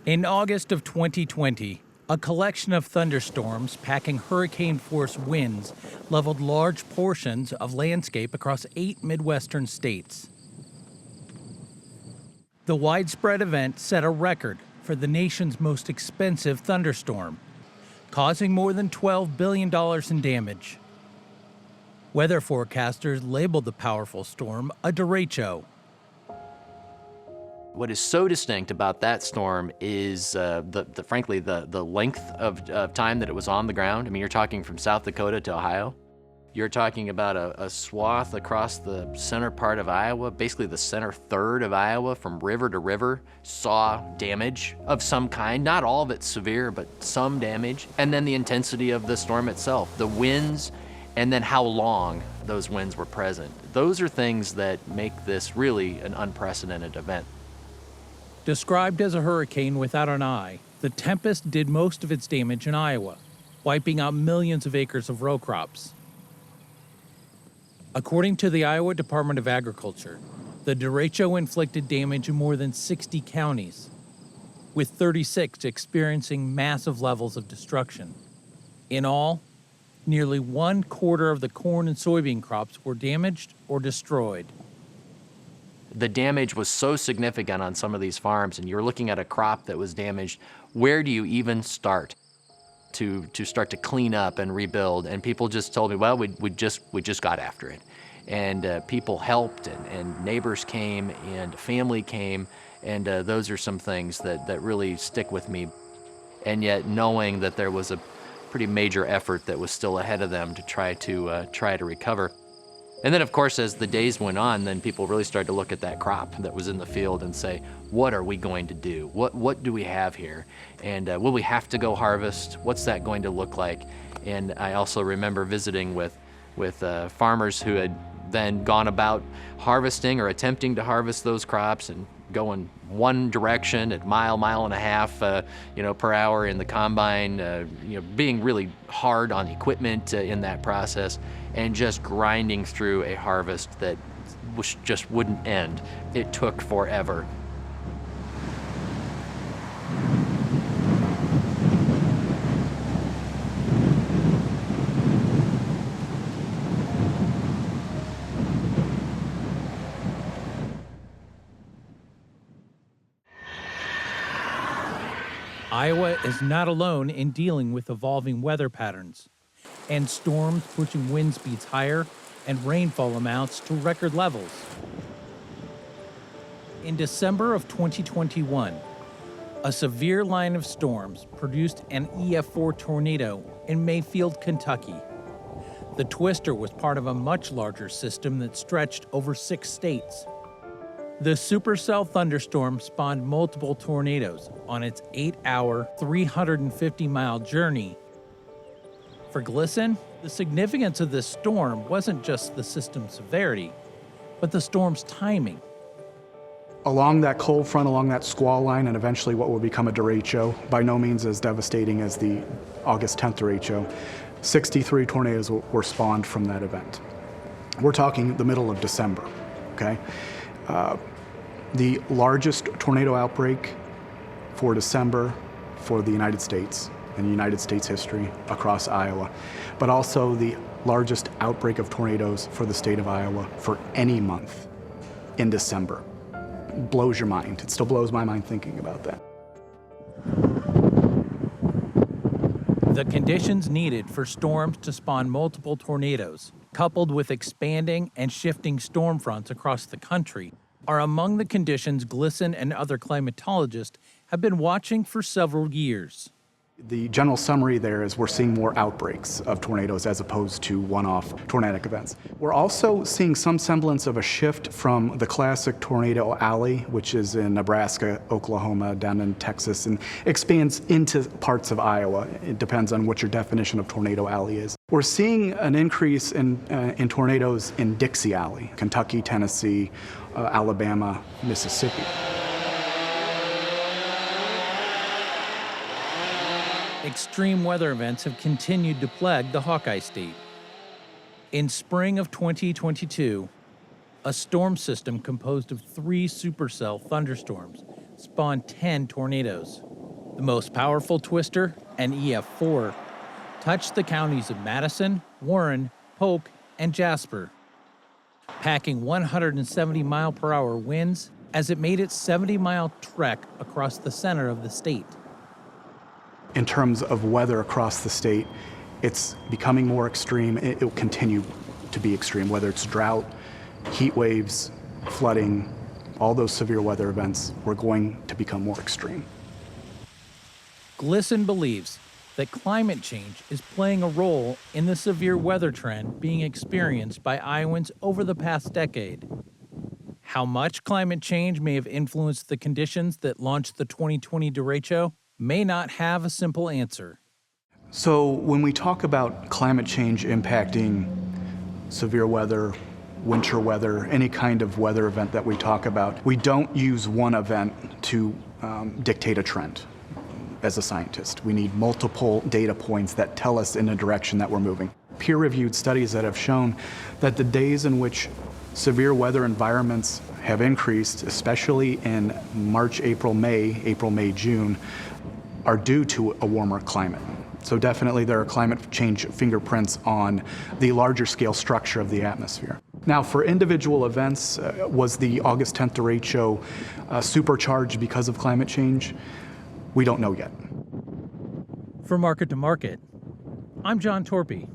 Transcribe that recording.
In August of 2020, a collection of thunderstorms packing hurricane-force winds leveled large portions of landscape across 8 Midwestern states. The widespread event set a record for the nation's most expensive thunderstorm, causing more than $12 billion in damage. Weather forecasters labeled the powerful storm a derecho. What is so distinct about that storm is, frankly, the length of time that it was on the ground. I mean, you're talking from South Dakota to Ohio. You're talking about a swath across the center part of Iowa, basically the center third of Iowa, from river to river, saw damage of some kind. Not all of it severe, but some damage. And then the intensity of the storm itself, the winds, and then how long those winds were present. Those are things that make this really an unprecedented event. Described as a hurricane without an eye, the tempest did most of its damage in Iowa, wiping out millions of acres of row crops. According to the Iowa Department of Agriculture, the derecho inflicted damage in more than 60 counties, with 36 experiencing massive levels of destruction. In all, nearly 1/4 of the corn and soybean crops were damaged or destroyed. The damage was so significant on some of these farms, and you're looking at a crop that was damaged. Where do you even start to start to clean up and rebuild? And people just told me, well, we just got after it. And people helped, and neighbors came, and family came, and those are some things that really stick with me. And yet knowing that there was a pretty major effort that was still ahead of them to try to recover. And then, of course, as the days went on, then people really started to look at that crop that was in the field and say, what are we going to do? What do we have here? And will we have to go harvest? What's that going to look like? And I also remember visiting with farmers who had then gone about harvesting or attempting to harvest those crops and going one direction at mile and a half, per hour in the combine, being really hard on equipment in that process, and just grinding through a harvest that just wouldn't end. It took forever. Iowa is not alone in dealing with evolving weather patterns and storms pushing wind speeds higher and rainfall amounts to record levels. In December of 2021, a severe line of storms produced an EF4 tornado in Mayfield, Kentucky. The twister was part of a much larger system that stretched over 6 states. The supercell thunderstorm spawned multiple tornadoes on its 8-hour, 350-mile journey. For Glisson, the significance of this storm wasn't just the system's severity, but the storm's timing. Along that cold front, along that squall line, and eventually what will become a derecho, by no means as devastating as the August 10th derecho, 63 tornadoes were spawned from that event. We're talking the middle of December, okay? The largest tornado outbreak for December for the United States in United States history across Iowa, but also the largest outbreak of tornadoes for the state of Iowa for any month in December. It blows your mind. It still blows my mind thinking about that. The conditions needed for storms to spawn multiple tornadoes, coupled with expanding and shifting storm fronts across the country, are among the conditions Glisson and other climatologists have been watching for several years. The general summary there is we're seeing more outbreaks of tornadoes as opposed to one-off tornadic events. We're also seeing some semblance of a shift from the classic tornado alley, which is in Nebraska, Oklahoma, down in Texas, and expands into parts of Iowa. It depends on what your definition of tornado alley is. We're seeing an increase in tornadoes in Dixie Alley, Kentucky, Tennessee, Alabama, Mississippi. Extreme weather events have continued to plague the Hawkeye State. In spring of 2022, a storm system composed of 3 supercell thunderstorms spawned 10 tornadoes. The most powerful twister, an EF4, touched the counties of Madison, Warren, Polk, and Jasper, packing 170-mile-per-hour winds as it made its 70-mile trek across the center of the state. In terms of weather across the state, it's becoming more extreme. It will continue to be extreme, whether it's drought, heat waves, flooding, all those severe weather events were going to become more extreme. GLSEN believes that climate change is playing a role in the severe weather trend being experienced by Iowans over the past decade. How much climate change may have influenced the conditions that launched the 2020 derecho may not have a simple answer. So when we talk about climate change impacting severe weather, winter weather, any kind of weather event that we talk about, we don't use one event to dictate a trend. As a scientist, we need multiple data points that tell us in a direction that we're moving. Peer-reviewed studies that have shown that the days in which severe weather environments have increased, especially in March, April, May, June, are due to a warmer climate. So definitely there are climate change fingerprints on the larger scale structure of the atmosphere. Now, for individual events, was the August 10th derecho supercharged because of climate change? We don't know yet. For Market to Market, I'm John Torpy.